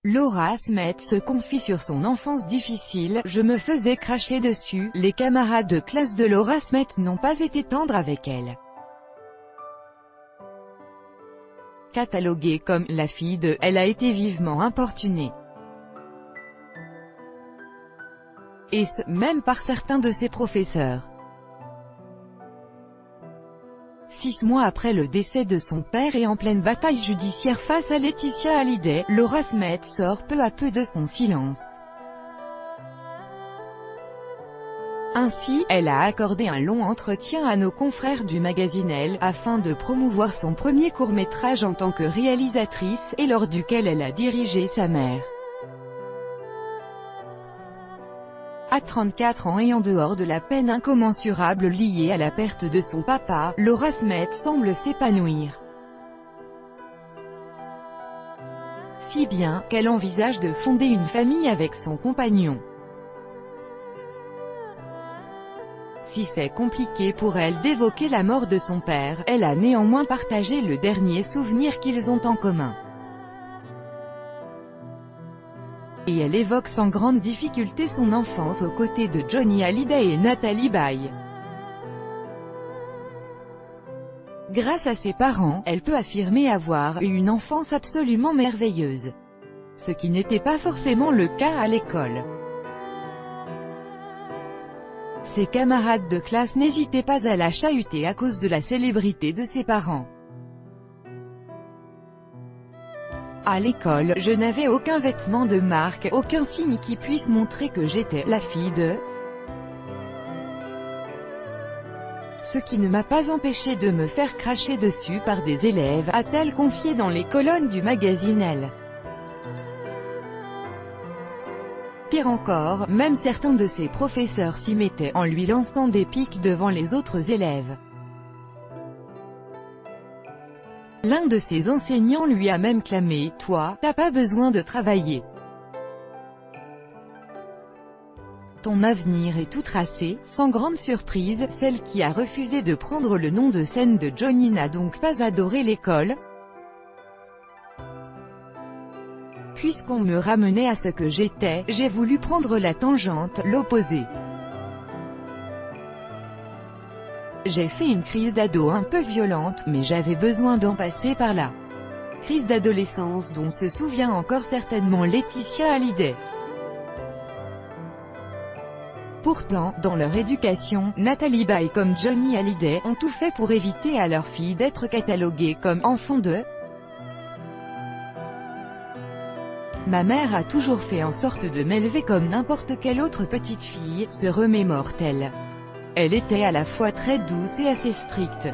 Laura Smet se confie sur son enfance difficile. Je me faisais cracher dessus. Les camarades de classe de Laura Smet n'ont pas été tendres avec elle. Cataloguée comme « la fille de », elle a été vivement importunée. Et ce, même par certains de ses professeurs. 6 mois après le décès de son père et en pleine bataille judiciaire face à Laetitia Hallyday, Laura Smet sort peu à peu de son silence. Ainsi, elle a accordé un long entretien à nos confrères du magazine Elle, afin de promouvoir son premier court-métrage en tant que réalisatrice, et lors duquel elle a dirigé sa mère. À 34 ans et en dehors de la peine incommensurable liée à la perte de son papa, Laura Smet semble s'épanouir. Si bien, qu'elle envisage de fonder une famille avec son compagnon. Si c'est compliqué pour elle d'évoquer la mort de son père, elle a néanmoins partagé le dernier souvenir qu'ils ont en commun. Et elle évoque sans grande difficulté son enfance aux côtés de Johnny Hallyday et Natalie Baye. Grâce à ses parents, elle peut affirmer avoir eu une enfance absolument merveilleuse. Ce qui n'était pas forcément le cas à l'école. Ses camarades de classe n'hésitaient pas à la chahuter à cause de la célébrité de ses parents. À l'école, je n'avais aucun vêtement de marque, aucun signe qui puisse montrer que j'étais la fille de. Ce qui ne m'a pas empêché de me faire cracher dessus par des élèves, a-t-elle confié dans les colonnes du magazine Elle. Pire encore, même certains de ses professeurs s'y mettaient, en lui lançant des piques devant les autres élèves. L'un de ses enseignants lui a même clamé « Toi, t'as pas besoin de travailler. Ton avenir est tout tracé ». Sans grande surprise, celle qui a refusé de prendre le nom de scène de Johnny n'a donc pas adoré l'école. Puisqu'on me ramenait à ce que j'étais, j'ai voulu prendre la tangente, l'opposé. J'ai fait une crise d'ado un peu violente, mais j'avais besoin d'en passer par là. Crise d'adolescence dont se souvient encore certainement Laetitia Hallyday. Pourtant, dans leur éducation, Natalie Baye comme Johnny Hallyday ont tout fait pour éviter à leur fille d'être cataloguée comme « enfant de ». Ma mère a toujours fait en sorte de m'élever comme n'importe quelle autre petite fille, se remémore-t-elle. Elle était à la fois très douce et assez stricte.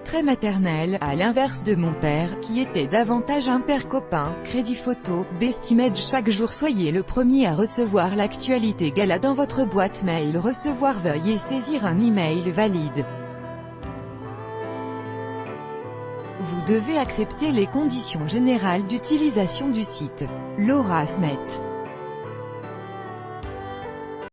Très maternelle, à l'inverse de mon père, qui était davantage un père copain. Crédit photo, Bestimage. Chaque jour soyez le premier à recevoir l'actualité gala dans votre boîte mail. Recevoir, veuillez saisir un email valide. Vous devez accepter les conditions générales d'utilisation du site. Laura Smet.